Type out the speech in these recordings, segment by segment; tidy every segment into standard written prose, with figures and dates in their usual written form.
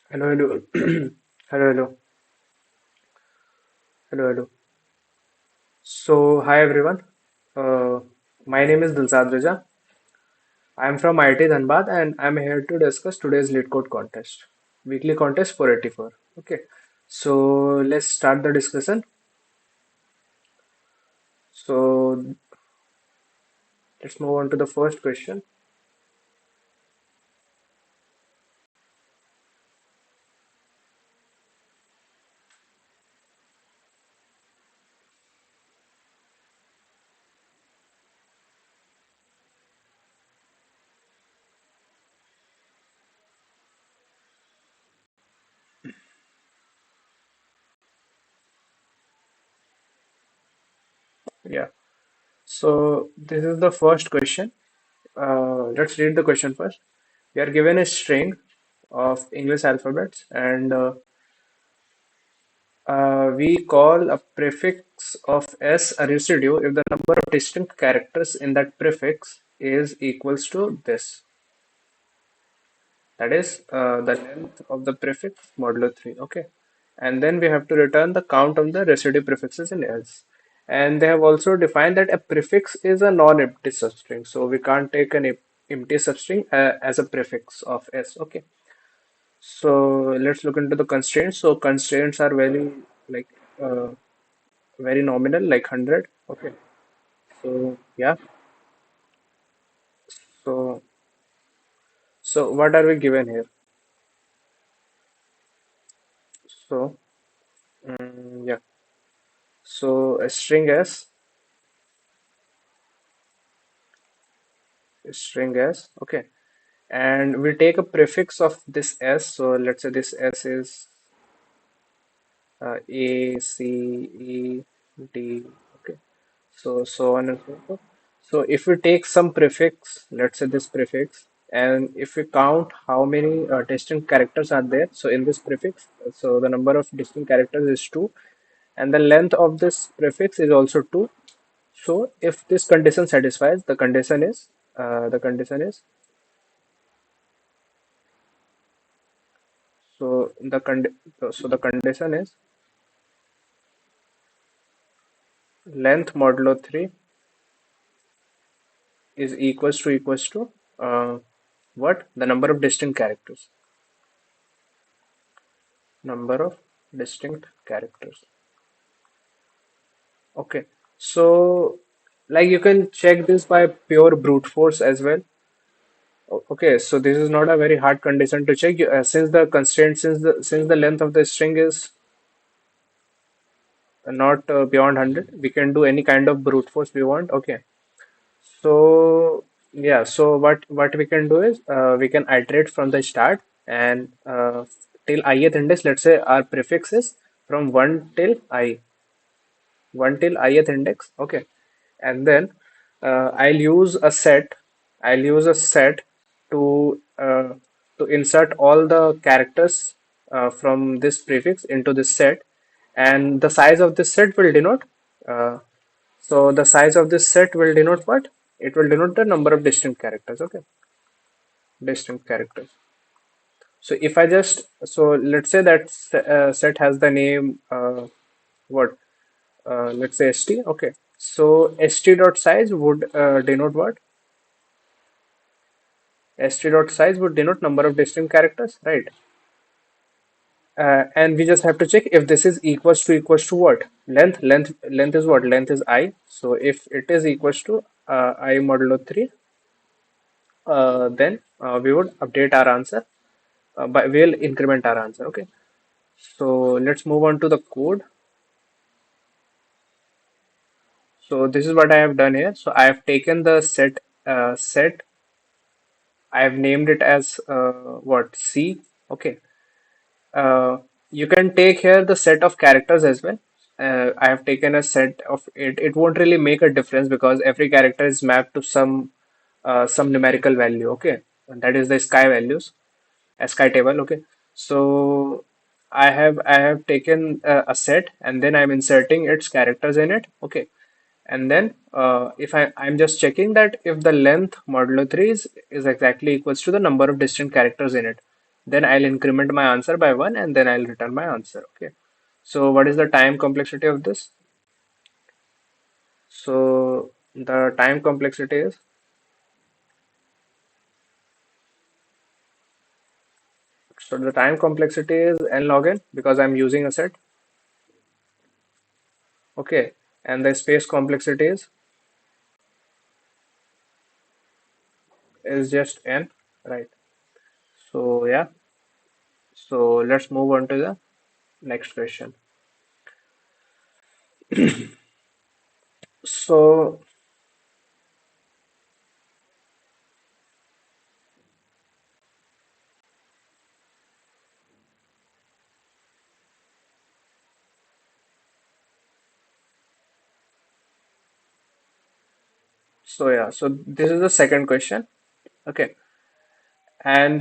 Hello, hello, hello, hello, hello, hello. So, hi everyone. Uh, my name is Dilshad. I am from IIT Dhanbad and I am here to discuss today's Leetcode contest, weekly contest 484. Okay, so let's start the discussion. So, let's move on to the first question. Yeah, so this is the first question. Let's read the question first. We are given a string of English alphabets and we call a prefix of s a residue if the number of distinct characters in that prefix is equals to this. That is the length of the prefix modulo 3. Okay. And then we have to return the count of the residue prefixes in else. And they have also defined that a prefix is a non-empty substring. So we can't take an empty substring as a prefix of s. Okay. So let's look into the constraints. So constraints are like uh, very nominal, like 100. Okay. So yeah. So so what are we given here? So yeah. So a string s. Okay. And we take a prefix of this s. So let's say this s is A, C, E, D. Okay. So on and so forth. So if we take some prefix, let's say this prefix, and if we count how many distinct characters are there, so in this prefix, so the number of distinct characters is 2, and the length of this prefix is also 2. So if this condition satisfies, the condition is so the condi so the condition is length modulo 3 is equals to what? The number of distinct characters. Number of distinct characters. Okay. So like you can check this by pure brute force as well. Okay, so this is not a very hard condition to check. Since the constraint, since the length of the string is not beyond 100, we can do any kind of brute force we want. Okay. So yeah, so what we can do is we can iterate from the start and till ith index. Let's say our prefix is from one till ith index. Okay, and then I'll use a set. I'll use a set to uh, to insert all the characters from this prefix into this set, and the size of this set will denote. Uh, so the size of this set will denote what? It will denote the number of distinct characters. Okay, distinct characters. So if I just so let's say that set has the name what? Let's say st. Okay, so st dot size would denote what? St dot size would denote number of distinct characters, right? And we just have to check if this is equals to what? Length is what? Length is I. So if it is equals to I modulo 3, then we would update our answer, but we'll increment our answer. Okay. So let's move on to the code. So this is what I have done here. So I have taken the set. I have named it as what? C. Okay. Uh, you can take here the set of characters as well. I have taken a set of it. It won't really make a difference because every character is mapped to some numerical value. Okay, and that is the sky values, a sky table. Okay, so I have taken a set and then I'm inserting its characters in it. Okay, and then if I'm just checking that if the length modulo 3 is exactly equals to the number of distinct characters in it. Then I'll increment my answer by 1 and then I'll return my answer. Okay. So what is the time complexity of this? So the time complexity is, so the time complexity is n log n because I'm using a set. Okay. And the space complexity is just n, right? So yeah. So let's move on to the next question. So so yeah. So this is the second question. Okay. And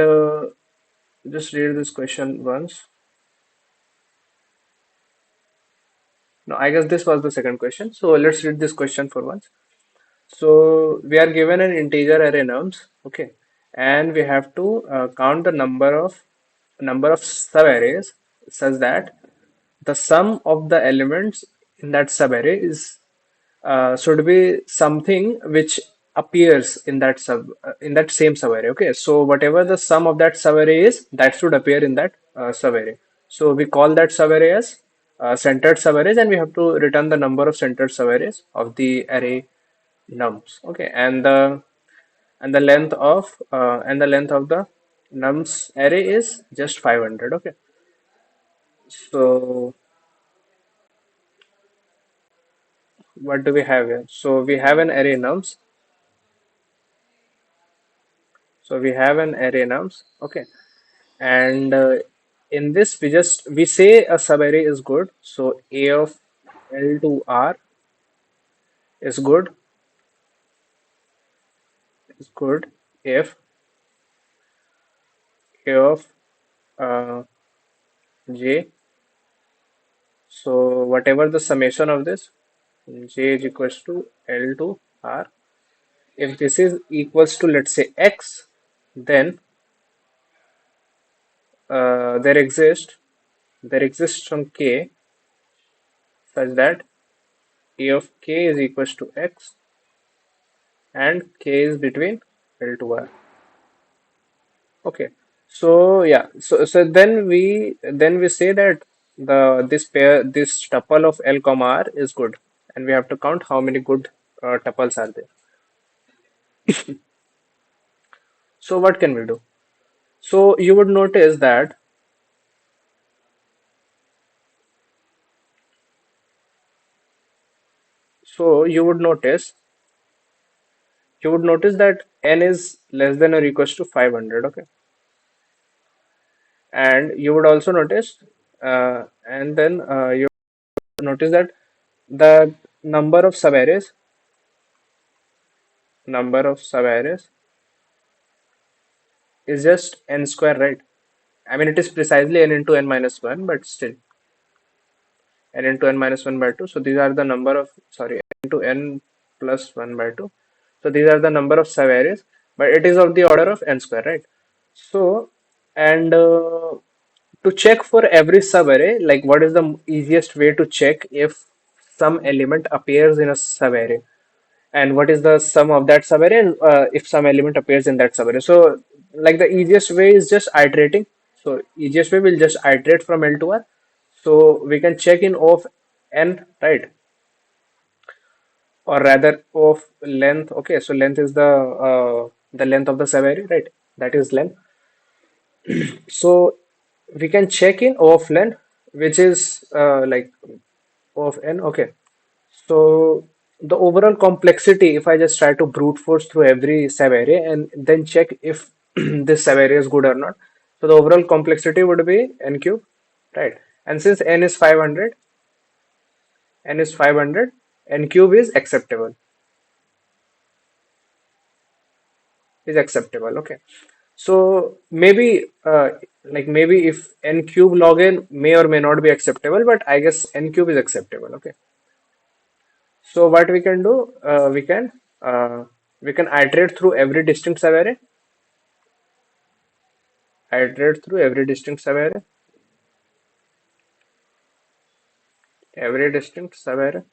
just read this question once. No, I guess this was the second question. So let's read this question for once. So we are given an integer array nums, okay, and we have to count the number of subarrays such that the sum of the elements in that subarray is should be something which appears in that same subarray. Okay, so whatever the sum of that subarray is, that should appear in that subarray. So we call that subarray as centered subarrays, and we have to return the number of centered subarrays of the array nums. Okay, and the length of the nums array is just 500. Okay, so what do we have here? So we have an array nums. So we have an array nums. Okay, and in this we say a subarray is good. So a of L to R is good if a of uh, J. So whatever the summation of this, J is equals to L to R. If this is equals to, let's say, X, then there exists some K such that A of K is equals to X and K is between L to R. Okay. So yeah. So then we say that this tuple of L comma R is good, and we have to count how many good tuples are there. So what can we do? So you would notice that so you would notice that n is less than or equals to 500. Okay, and you would also notice and then you notice that the number of subarrays number of subarrays is just n square, right? I mean, it is precisely n into n minus 1, but still n into n minus 1 by 2. So these are the number of, sorry, n into n plus 1 by 2. So these are the number of subarrays, but it is of the order of n square, right? So, and to check for every subarray, like what is the easiest way to check if some element appears in a subarray? And what is the sum of that subarray, and if some element appears in that subarray. So like the easiest way is just iterating. So easiest way will just iterate from L to R. So we can check in O of n, right? Or rather O of length. Okay, so length is the length of the subarray, right? That is length. So we can check in O of length, which is like O of n. Okay. So the overall complexity, if I just try to brute force through every subarray and then check if this subarray is good or not. So the overall complexity would be n cube, right? And since n is 500, n cube is acceptable. Okay. So maybe maybe if n cube log n may or may not be acceptable, but I guess n cube is acceptable. Okay. So what we can do, uh, we can iterate through every distinct subarray, iterate through every distinct subarray, every distinct subarray.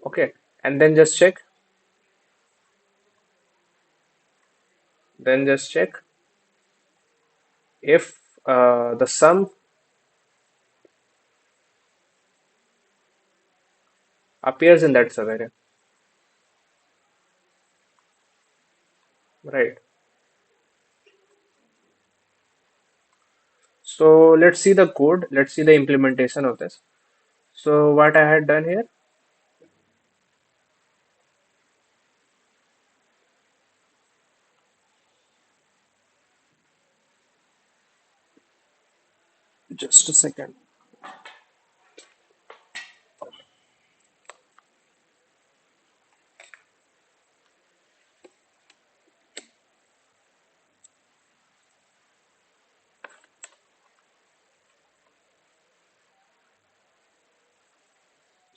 Okay, and then just check if the sum appears in that subarray, right? So let's see the code. Let's see the implementation of this. So what I had done here, just a second.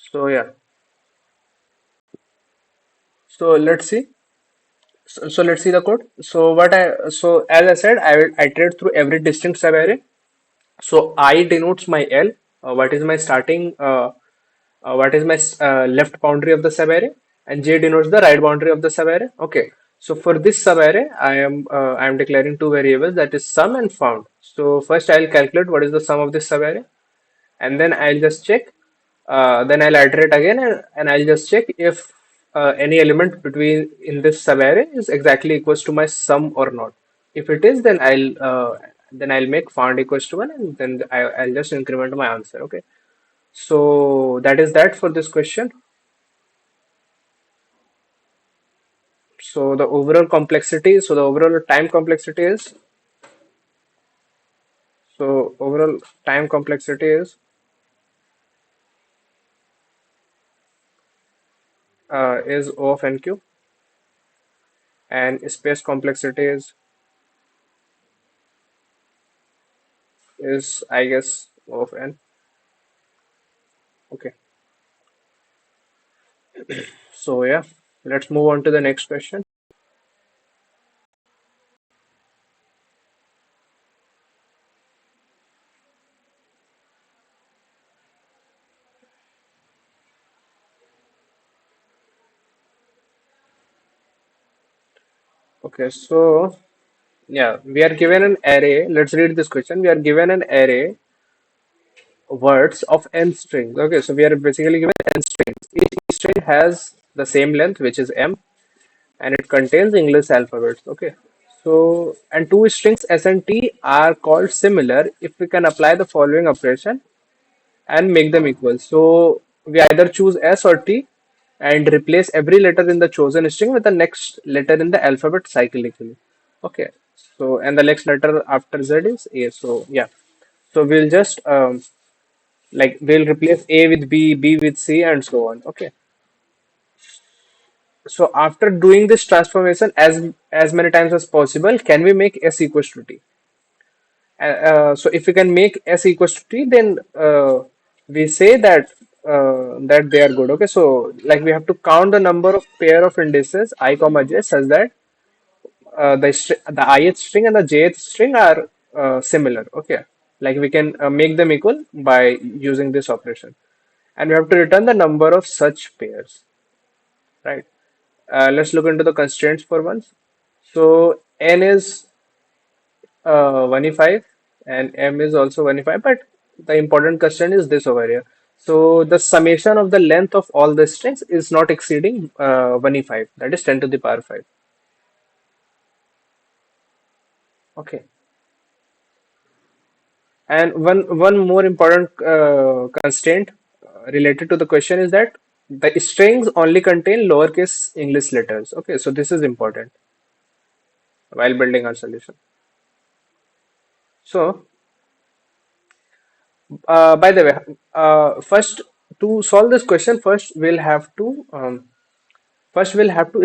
So yeah, so let's see. So let's see the code. So as I said, I will iterate through every distinct subarray. So I denotes my L. What is my starting? What is my left boundary of the subarray? And J denotes the right boundary of the subarray. Okay. So for this subarray, I am declaring two variables, that is sum and found. So first I'll calculate what is the sum of this subarray, and then I'll just check. Then I'll iterate again, and I'll just check if any element between in this subarray is exactly equals to my sum or not. If it is, then I'll make found equals to one, and then I'll just increment my answer. Okay. So that is that for this question. So the overall time complexity is overall time complexity is O of n cube, and space complexity is I guess O of n. Okay. So yeah, let's move on to the next question. Okay, so yeah, we are given an array. Let's read this question. We are given an array words of n strings. Okay, so we are basically given n strings. Each string has the same length, which is m, and it contains English alphabets. Okay, so and two strings s and t are called similar if we can apply the following operation and make them equal. So we either choose S or T and replace every letter in the chosen string with the next letter in the alphabet cyclically. Okay. So and the next letter after Z is A. So yeah. So we'll just we'll replace A with B, B with C, and so on. Okay. So after doing this transformation as many times as possible, can we make S equals to T? So if we can make S equals to T, then we say that they are good. Okay, so like we have to count the number of pair of indices I comma j such that the ith string and the jth string are similar. Okay, like we can make them equal by using this operation, and we have to return the number of such pairs. Right. Let's look into the constraints for once. So n is 1e5 and m is also 1e5, but the important question is this over here. So the summation of the length of all the strings is not exceeding 1e5, that is 10 to the power 5. Okay. And one more important constraint related to the question is that the strings only contain lowercase English letters. Okay, so this is important while building our solution. So by the way, first to solve this question, first we'll have to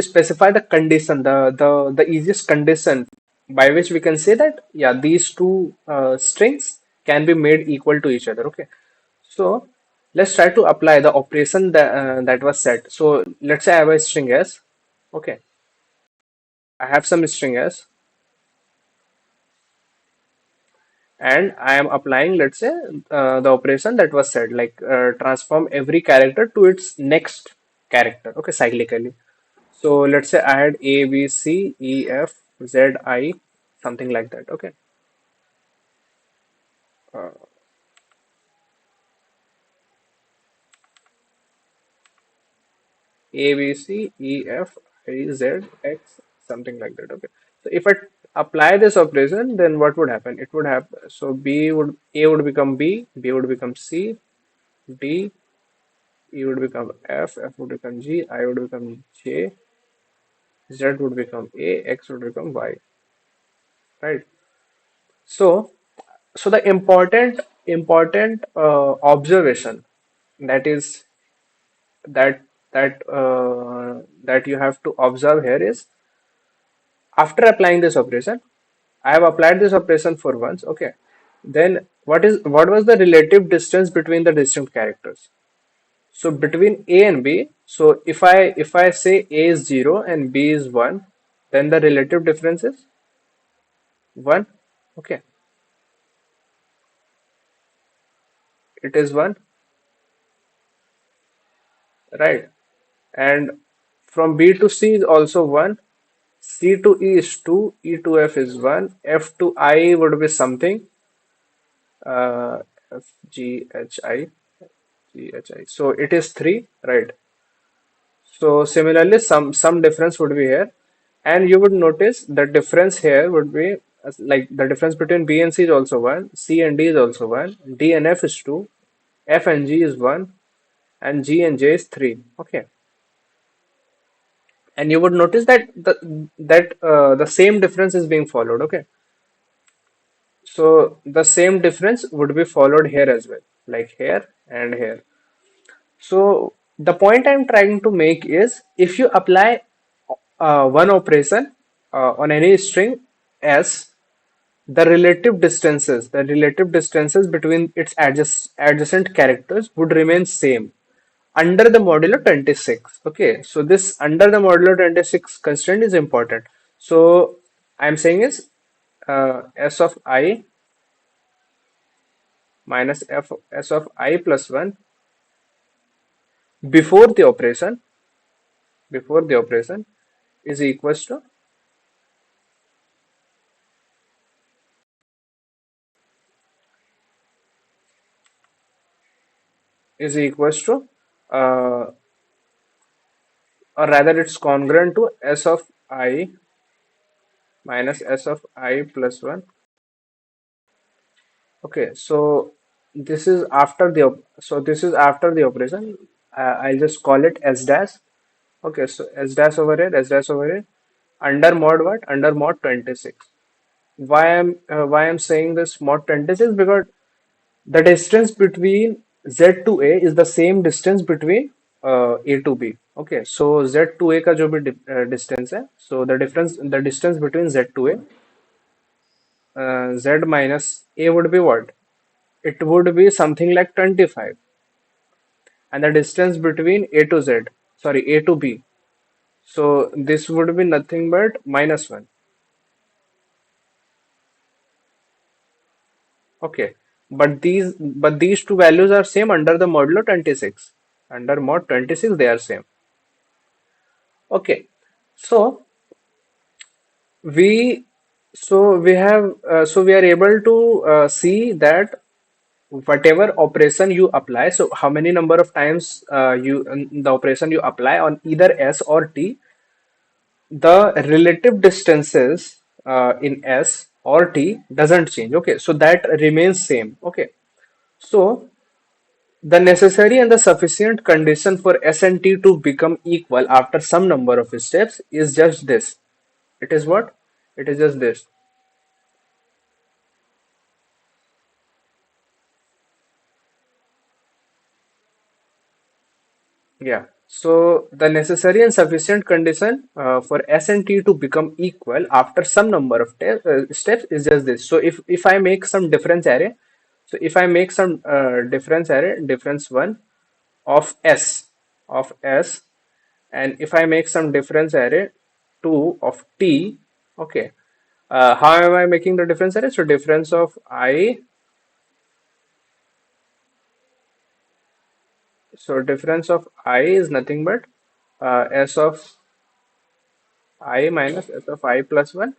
specify the condition, the easiest condition by which we can say that yeah, these two strings can be made equal to each other. Okay, so let's try to apply the operation that was set. So let's say I have a string s. Okay, I have some string s, and I am applying, let's say, the operation that was said, like transform every character to its next character, okay, cyclically. So let's say I had A, B, C, E, F, Z, I, something like that, okay. Uh, A, B, C, E, F, I, Z, X, something like that, okay. So if I apply this operation, then what would happen? It would have, so A would become B, B would become C, D, E would become F, F would become G, I would become J, Z would become A, X would become Y, right? So, so the important observation that is that that you have to observe here is after applying this operation, I have applied this operation for once, okay. Then what was the relative distance between the distinct characters? So between A and B, so if I say A is 0 and B is 1, then the relative difference is 1. Okay, it is 1, right? And from B to C is also 1. C to E is 2, E to F is 1, F to I would be something, F G H I G H I. So it is 3, right? So similarly, some difference would be here, and you would notice the difference here would be like the difference between B and C is also 1, C and D is also 1, D and F is 2, F and G is 1, and G and J is 3. Okay, and you would notice that the same difference is being followed. Okay, so the same difference would be followed here as well, like here and here. So the point I'm trying to make is if you apply one operation on any string S, the relative distances between its adjacent characters would remain same under the modulo 26. Okay, so this under the modulo 26 constraint is important. So I'm saying is S of I minus F S of I plus 1 before the operation before the operation is equals to is equals to uh, or rather it's congruent to S of I minus S of I plus 1. Okay, so this is after the operation. I'll just call it S dash. Okay, so S dash over here, S dash over here, under mod what? Under mod 26. Why I'm saying this mod 26? Because the distance between Z to A is the same distance between A to B. Okay, so Z to A का जो भी distance है, so the distance between Z to A, Z minus A would be what? It would be something like 25, and the distance between A to Z, sorry, A to B. So this would be nothing but minus 1. Okay, but these two values are same under the modulo 26. Under mod 26 they are same. Okay, so we so we are able to see that whatever operation you apply, so how many number of times the operation you apply on either S or T, the relative distances in S or T doesn't change. Okay, so that remains same. Okay, so the necessary and the sufficient condition for S and T to become equal after some number of steps is just this. It is what? It is just this. Yeah. So the necessary and sufficient condition for S and T to become equal after some number of steps is just this. So if I make some difference array, so if I make some difference array, difference one of S, and if I make some difference array two of T, okay. How am I making the difference array? So difference of I, so difference of I is nothing but s of I minus s of I plus 1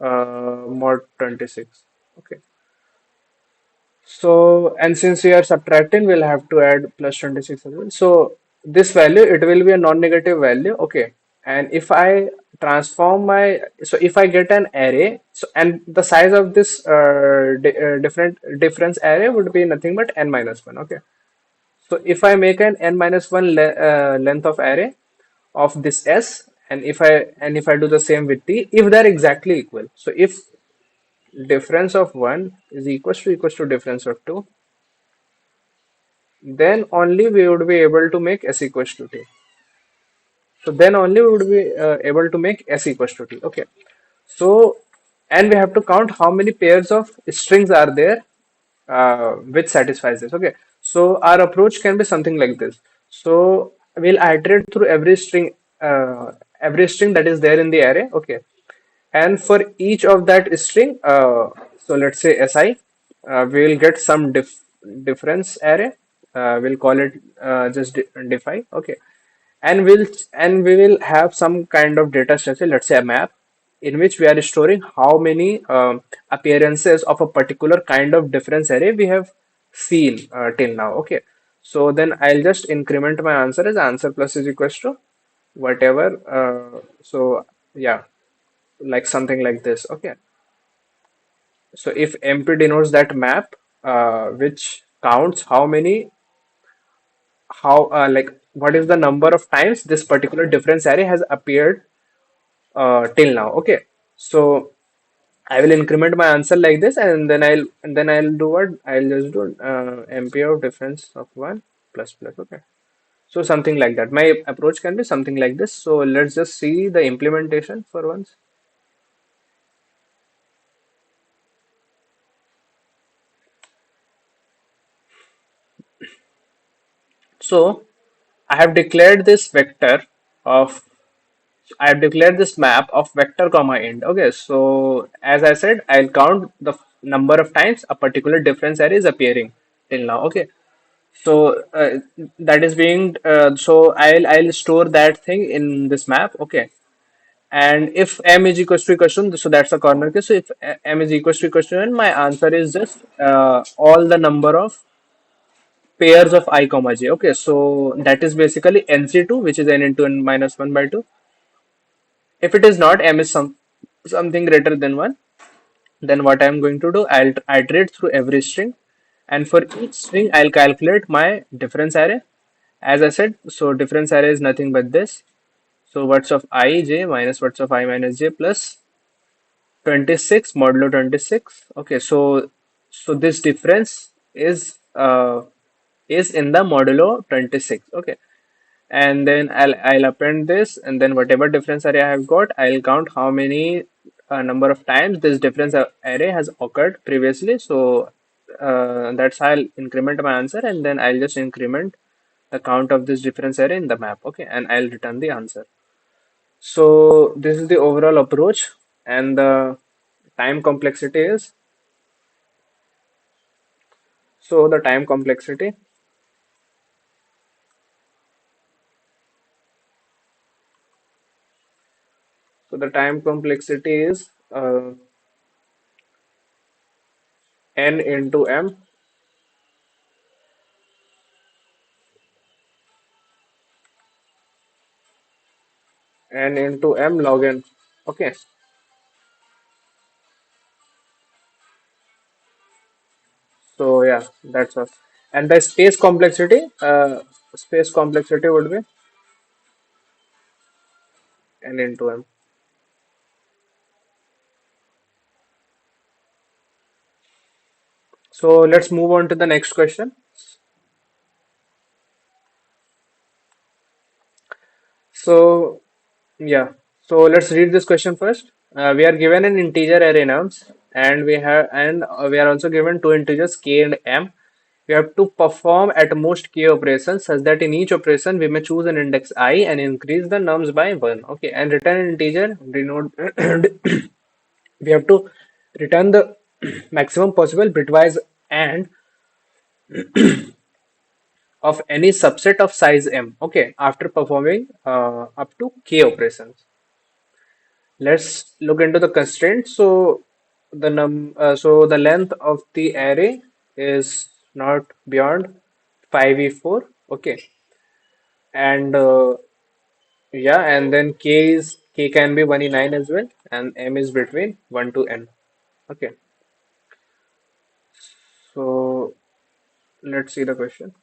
mod 26. Okay. So, and since we are subtracting, we'll have to add plus 26 as well. So, this value, it will be a non-negative value. Okay. And if I transform my, so if I get an array, so and the size of this different difference array would be nothing but n minus 1. Okay. So, if I make an n minus 1 length of array of this s, and if I do the same with t, if they're exactly equal. So, if difference of 1 is equals to difference of 2, then only we would be able to make s equals to t. So then only we would be able to make s equals to t. Okay. So, and we have to count how many pairs of strings are there which satisfies this. Okay. So our approach can be something like this. So we'll iterate through every string that is there in the array. Okay. And for each of that string, so let's say si, we'll get some difference array. We'll call it just defi. Okay, and we will have some kind of data structure. Let's say a map in which we are storing how many appearances of a particular kind of difference array we have seen till now. Okay, so then I'll just increment my answer as answer plus is equals to whatever. So yeah, like something like this. Okay. So if MP denotes that map, which counts how many, how like what is the number of times this particular difference array has appeared till now. Okay. So I will increment my answer like this, and then I'll do what? I'll just do MP of difference of one plus plus. Okay. So something like that. My approach can be something like this. So let's just see the implementation for once. So I have declared this vector of I have declared this map of vector comma int. Okay, so as I said, I'll count the number of times a particular difference array is appearing till now. Okay, so that is being so I'll store that thing in this map. Okay, and if m is equals to, so that's a corner case. So if m is equals to n, my answer is just all the number of pairs of I comma j. Okay, so that is basically nc2, which is n into n minus 1 by 2. If it is not, m is something greater than 1, then what I'm going to do, I'll iterate through every string, and for each string, I'll calculate my difference array. As I said, so difference array is nothing but this. So what's of I j minus what's of I minus j plus 26 modulo 26. Okay, so this difference is in the modulo 26. Okay, and then I'll append this, and then whatever difference array I have got, I'll count how many number of times this difference array has occurred previously. So that's how I'll increment my answer, and then I'll just increment the count of this difference array in the map. Okay, and I'll return the answer. So this is the overall approach, and the time complexity is, so the time complexity. So the time complexity is n into m. N into m log n. Okay. So yeah, that's all. And the space complexity would be n into m. So let's move on to the next question. So yeah, so let's read this question first. We are given an integer array nums, and we are also given two integers k and m, we have to perform at most k operations such that in each operation we may choose an index I and increase the nums by 1. Okay, and return an integer denote we have to return the maximum possible bitwise and of any subset of size m. Okay, after performing up to k operations. Let's look into the constraint. So the length of the array is not beyond 5e4. Okay, and yeah, and then k can be 1e9 as well, and m is between 1 to n. Okay, so let's see the question.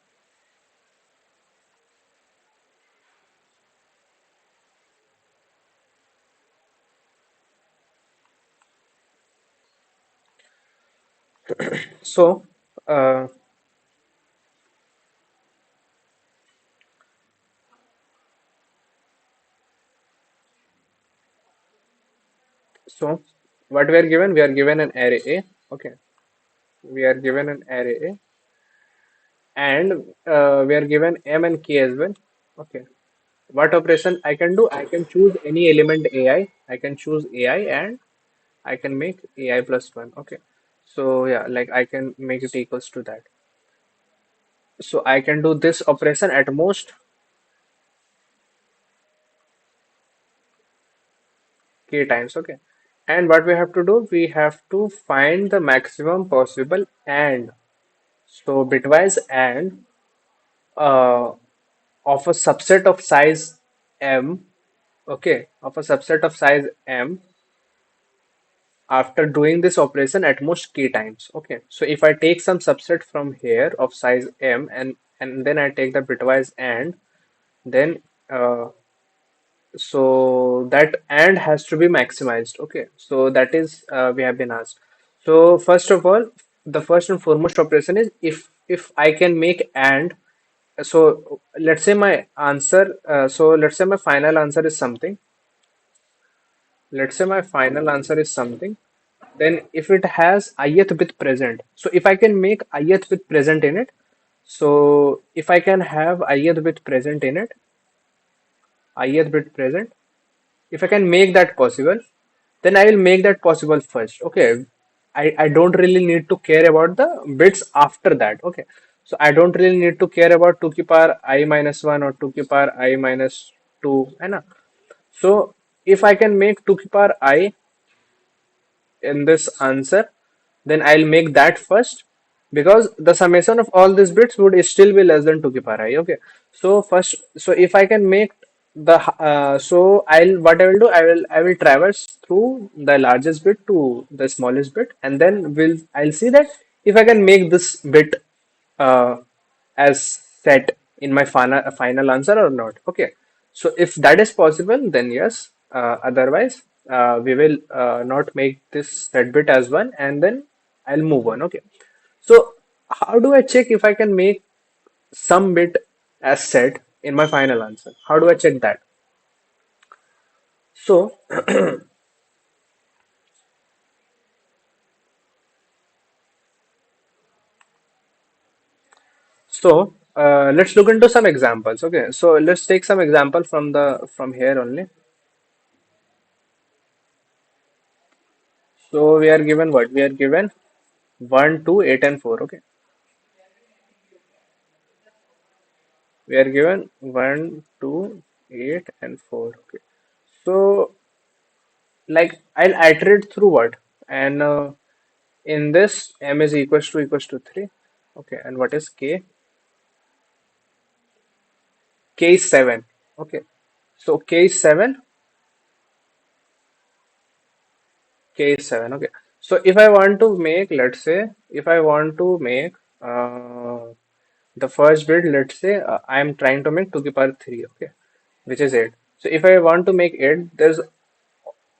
So uh, so what we are given? We are given an array A. Okay, we are given an array A, and we are given m and k as well. Okay, what operation I can do? I can choose any element AI. I can choose AI and I can make AI plus 1. Okay, so yeah, like I can make it equals to that. So I can do this operation at most k times. Okay, and what we have to do? We have to find the maximum possible and so bitwise and uh, of a subset of size m. Okay, of a subset of size m after doing this operation at most k times. Okay, so if I take some subset from here of size m and then I take the bitwise and then so that and has to be maximized. Okay, so that is we have been asked. So first of all, the first and foremost operation is if I can make and so let's say my answer so let's say my final answer is something. Let's say my final answer is something. Then if it has ith bit present, so if I can make ith bit present in it, so if I can have ith bit present in it, ith bit present, if I can make that possible, then I will make that possible first. Okay, I don't really need to care about the bits after that. Okay, so I don't really need to care about 2 ki power I minus 1 or 2 ki power I minus 2, है ना? So if I can make 2 ki power I in this answer, then I'll make that first because the summation of all these bits would still be less than 2 ki power I. Okay. So first, so if I can make the so I'll what I will do, I will traverse through the largest bit to the smallest bit, and then I'll see that if I can make this bit uh, as set in my final answer or not. Okay, so if that is possible, then yes. Otherwise, we will not make this set bit as one, and then I'll move on. Okay, so how do I check if I can make some bit as set in my final answer? How do I check that? So, let's look into some examples. Okay, so let's take some example from here only. So we are given what? We are given 1, 2, 8, and 4. Okay, we are given 1, 2, 8, and 4. Okay, so like I'll iterate through what? And in this, m is equals to 3. Okay, and what is k? K is 7. Okay, so k is 7. K is 7. Okay, so if I want to make, let's say, if I want to make the first bit, let's say I am trying to make 2 to the power 3. Okay, which is 8. So if I want to make 8, there's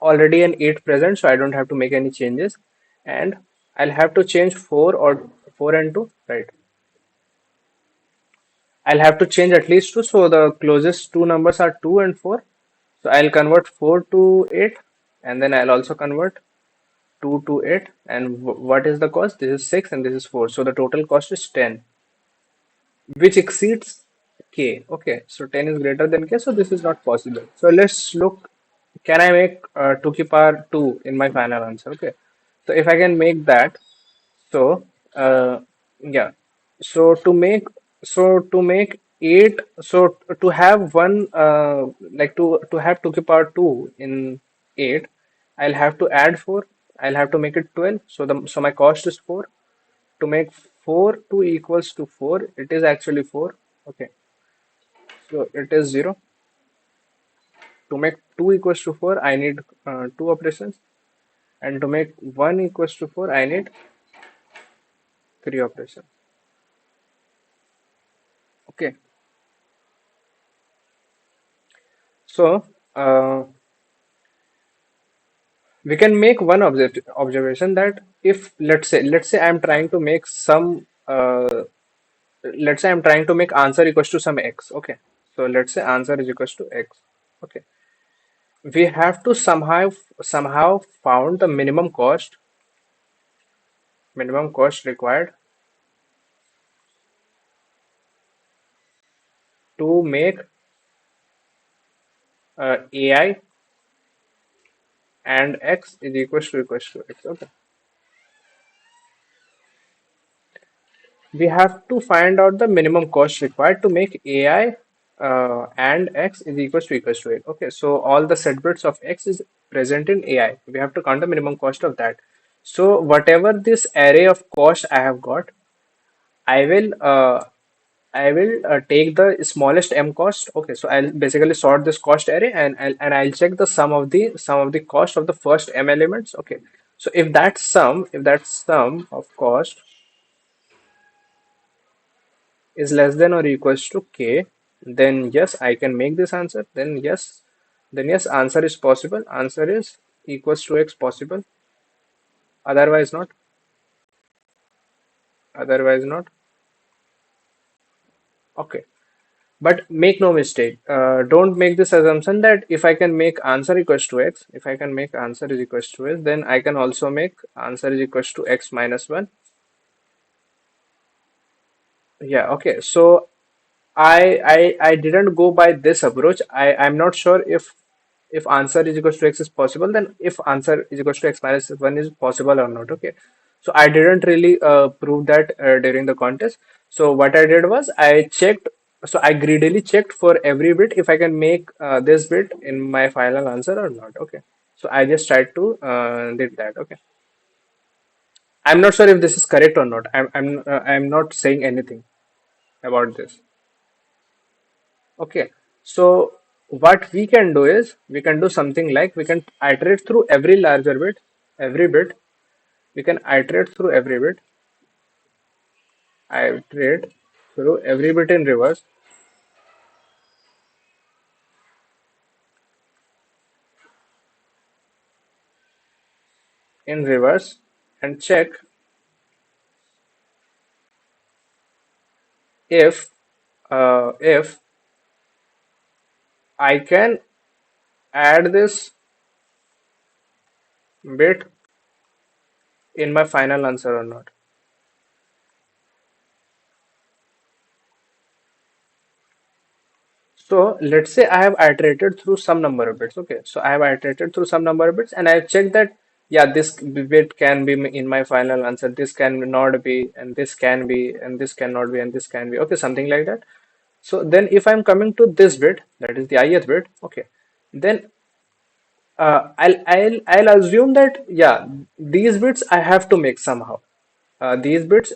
already an 8 present, so I don't have to make any changes. And I'll have to change 4 or 4 and 2, right? I'll have to change at least 2, so the closest two numbers are 2 and 4. So I'll convert 4 to 8, and then I'll also convert 2 to 8. And what is the cost? This is 6 and this is 4. So the total cost is 10. which exceeds k. Okay, so 10 is greater than k, so this is not possible. So let's look. Can I make 2 ki power 2 in my final answer? Okay, so if I can make that, so yeah, so to make 8, so to have one like to have 2 ki power 2 in 8, I'll have to add 4. I'll have to make it 12. So my cost is 4. To make 4 2 equals to 4, it is actually 4. Okay, so it is 0. To make 2 equals to 4, I need 2 operations, and to make 1 equals to 4, I need 3 operations. Okay, so we can make one observation that if let's say I'm trying to make some let's say I'm trying to make answer equals to some x. Okay, so let's say answer is equals to x. Okay, we have to somehow found the minimum cost required to make AI and x is equals to x. Okay, we have to find out the minimum cost required to make AI and x is equals to 8. Okay, so all the set bits of x is present in AI. We have to count the minimum cost of that. So whatever this array of cost I have got, I will take the smallest m cost. Okay, so I'll basically sort this cost array, and I'll check the sum of the cost of the first m elements. Okay, so if that sum of cost is less than or equals to k, then yes, I can make this answer. Then yes, answer is possible. Answer is equals to x possible. Otherwise not. Otherwise not. Okay. But make no mistake, don't make this assumption that if I can make answer equals to x, if I can make answer is equals to x, then I can also make answer is equals to x minus 1. Yeah, okay. So I didn't go by this approach. I'm not sure if answer is equals to x is possible, then if answer is equals to x minus 1 is possible or not. Okay. So I didn't really prove that during the contest. So what I did was I checked, so I greedily checked for every bit if I can make this bit in my final answer or not. Okay. So I just tried to did that. Okay. I'm not sure if this is correct or not. I'm not saying anything about this. Okay, so what we can do is we can do something like we can iterate through every bit. We can iterate through every bit, iterate through every bit in reverse, and check if I can add this bit in my final answer or not. So let's say I have iterated through some number of bits. Okay, so I have iterated through some number of bits, and I have checked that yeah, this bit can be in my final answer. This can not be, and this can be, and this cannot be, and this can be. Okay, something like that. So then, if I'm coming to this bit, that is the ith bit. Okay, then I'll assume that yeah, these bits I have to make somehow. These bits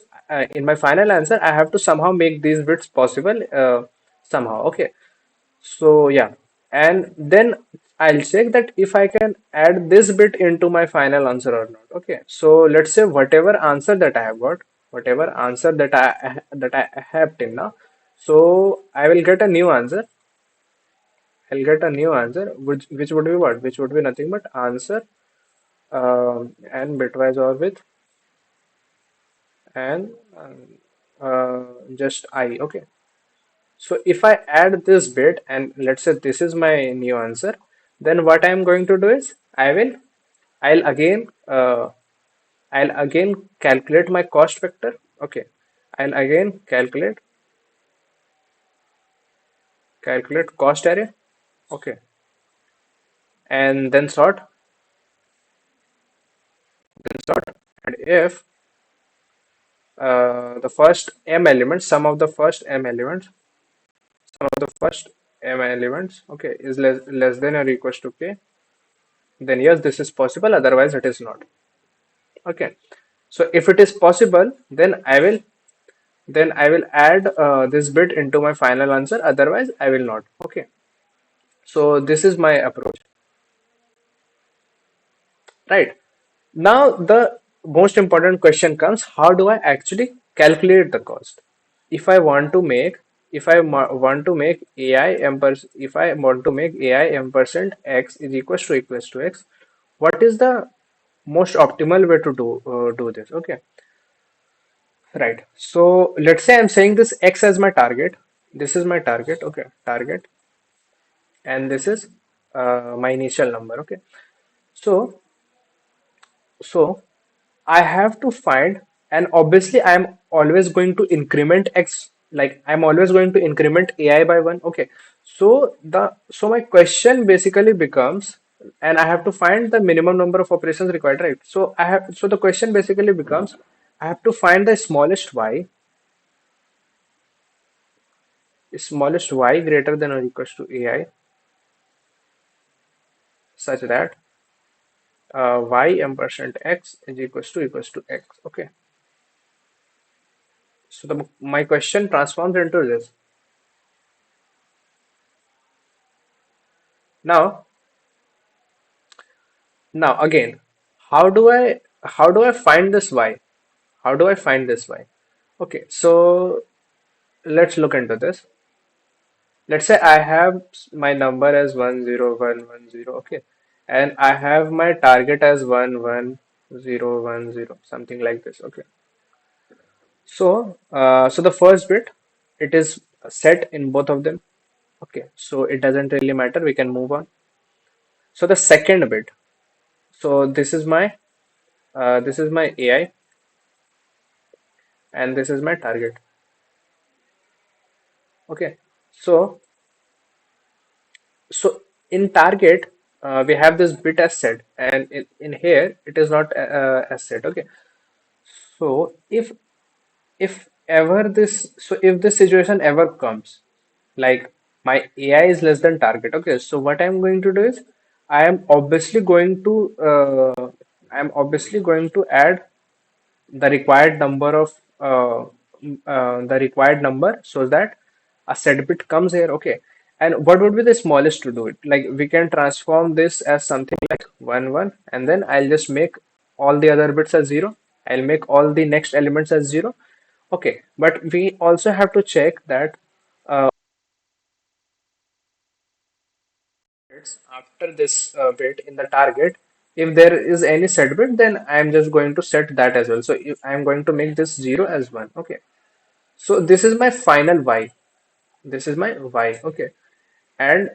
in my final answer, I have to somehow make these bits possible somehow. Okay. So yeah, and then I'll check that if I can add this bit into my final answer or not. Okay, so let's say whatever answer that I have got, whatever answer that I have till now, so I will get a new answer. I'll get a new answer, which would be what? Which would be nothing but answer and bitwise or with and just I. Okay. So if I add this bit and let's say this is my new answer, then what I'm going to do is I'll again I'll again calculate my cost vector. Okay, I'll again calculate calculate cost array. Okay, and then sort, and if the first m elements, sum of the first m elements, okay, is less than or equals to k, then yes, this is possible. Otherwise, it is not. Okay. So if it is possible, then I will add this bit into my final answer. Otherwise, I will not. Okay. So this is my approach. Right. Now the most important question comes: how do I actually calculate the cost? If I want to make want to make AI if I want to make AI m percent x is equals to x, what is the most optimal way to do this? Okay, right. So let's say I'm saying this x as my target. This is my target. Okay, target, and this is my initial number. Okay, so so I have to find, and obviously I'm always going to increment x, like I'm always going to increment AI by one. Okay, so my question basically becomes, and I have to find the minimum number of operations required, right? So the question basically becomes, I have to find the smallest y greater than or equals to AI, such that y m percent x is equals to x. Okay, so my question transforms into this. Now, now again, how do I find this y? How do I find this y? Okay, so let's look into this. Let's say I have my number as 10110, okay, and I have my target as 11010, something like this. Okay, so the first bit, it is set in both of them. Okay, so it doesn't really matter. We can move on. So the second bit, so this is my AI, and this is my target. Okay, so so in target, we have this bit as set, and in here it is not as set. Okay, so if this situation ever comes, like my AI is less than target. Okay, so what I'm going to do is I am obviously going to add the required number of the required number, so that a set bit comes here. Okay, and what would be the smallest to do it? Like we can transform this as something like 1 1, and then I'll just make all the other bits as 0. I'll make all the next elements as 0. Okay, but we also have to check that after this bit in the target, if there is any set bit, then I'm just going to set that as well. So if I'm going to make this 0 as 1. Okay, so this is my final y. This is my y. Okay, and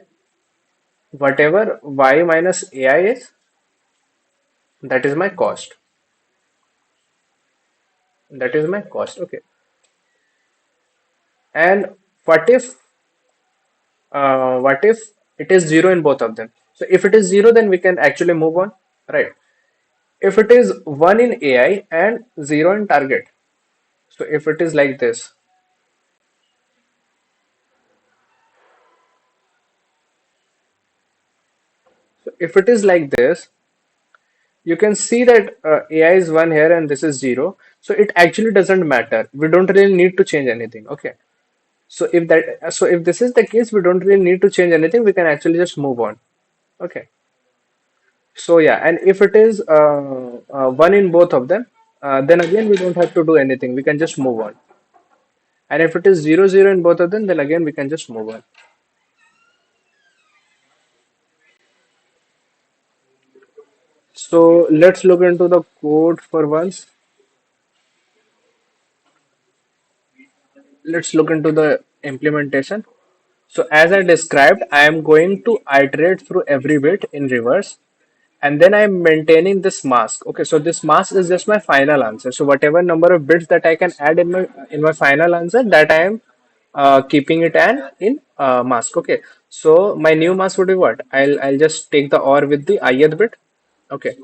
whatever y minus AI is, that is my cost. That is my cost. Okay, and what if what if it is 0 in both of them? So if it is 0, then we can actually move on, right? If it is 1 in AI and 0 in target, so if it is like this, so if it is like this, you can see that AI is 1 here and this is 0. So it actually doesn't matter. We don't really need to change anything. Okay. So if this is the case, we don't really need to change anything. We can actually just move on. Okay. So yeah, and if it is 1 in both of them, then again we don't have to do anything. We can just move on. And if it is 0 0 in both of them, then again we can just move on. So let's look into the code for once. Let's look into the implementation. So as I described, I am going to iterate through every bit in reverse, and then I'm maintaining this mask. Okay, so this mask is just my final answer. So whatever number of bits that I can add in my final answer, that I am keeping it an in mask. Okay, so my new mask would be what? I'll just take the OR with the ith bit. Okay,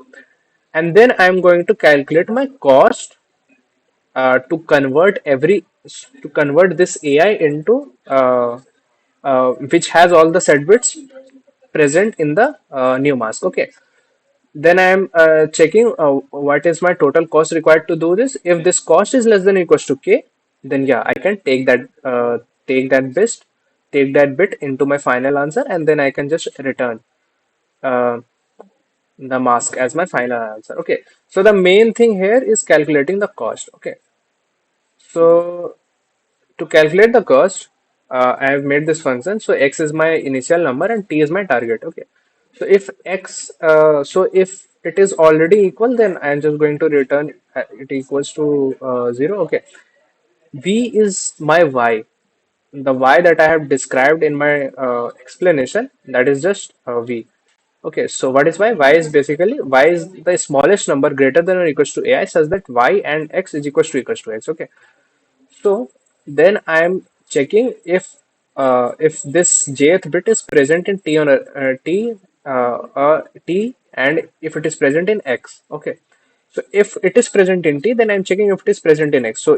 and then I'm going to calculate my cost to convert this AI into which has all the set bits present in the new mask. Okay, then I am checking what is my total cost required to do this. If this cost is less than or equals to k, then yeah, I can take that bit into my final answer, and then I can just return uh, the mask as my final answer. Okay, so the main thing here is calculating the cost. Okay, so to calculate the cost, I have made this function. So x is my initial number and t is my target. Okay. So if it is already equal, then I am just going to return it equals to 0. Okay. V is my y. The y that I have described in my explanation, that is just v. Okay. So what is y? Y is basically y is the smallest number greater than or equals to ai such that y and x is equals to x. Okay. So then I'm checking if this jth bit is present in t on t, and if it is present in x. Okay. So if it is present in t, then I'm checking if it is present in x. So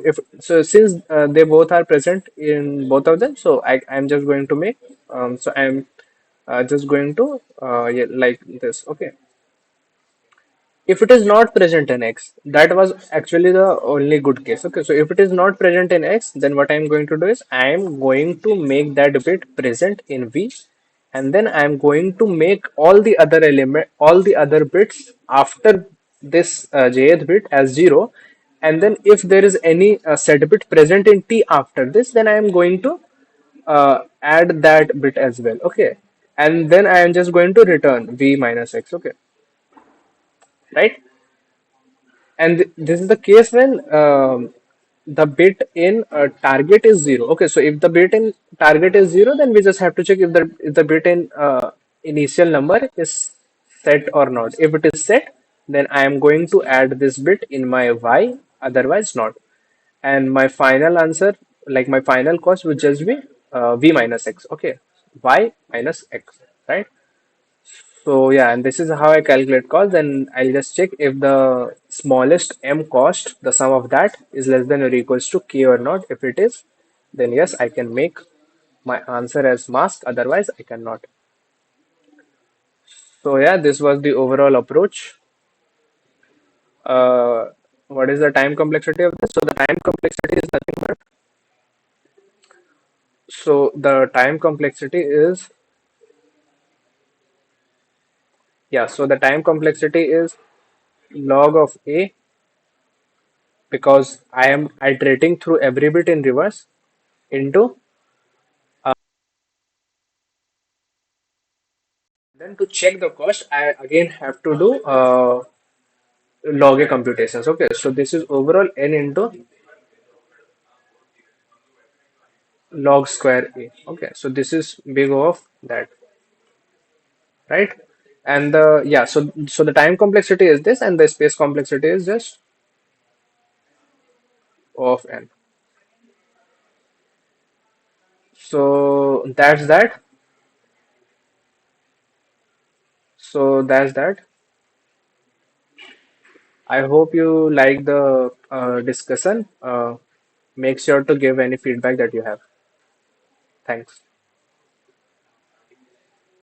since they both are present in both of them, so I'm just going to make so I'm just going to yeah, like this. Okay, if it is not present in x, that was actually the only good case. Okay, so if it is not present in x, then what I'm going to do is I'm going to make that bit present in v, and then I'm going to make all the other bits after this jth bit as 0, and then if there is any set bit present in t after this, then I am going to add that bit as well. Okay, and then I am just going to return v minus x. Okay, right? And this is the case when the bit in target is 0. Okay, so if the bit in target is 0, then we just have to check if the bit in initial number is set or not. If it is set, then I am going to add this bit in my y, otherwise not. And my final answer, like my final cost, would just be v minus x. Okay, y minus x, right? So yeah, and this is how I calculate cost. Then I'll just check if the smallest m cost, the sum of that is less than or equals to k or not. If it is, then yes, I can make my answer as mask. Otherwise, I cannot. So yeah, this was the overall approach. Uh, what is the time complexity of this? So the time complexity is nothing but the time complexity is so the time complexity is log of a, because I am iterating through every bit in reverse, into then to check the cost, I again have to do log a computations. Okay, so this is overall n into log square a. Okay, so this is big O of that, right? And the so the time complexity is this, and the space complexity is just O of n. So that's that. So that's that. I hope you like the discussion. Make sure to give any feedback that you have. Thanks.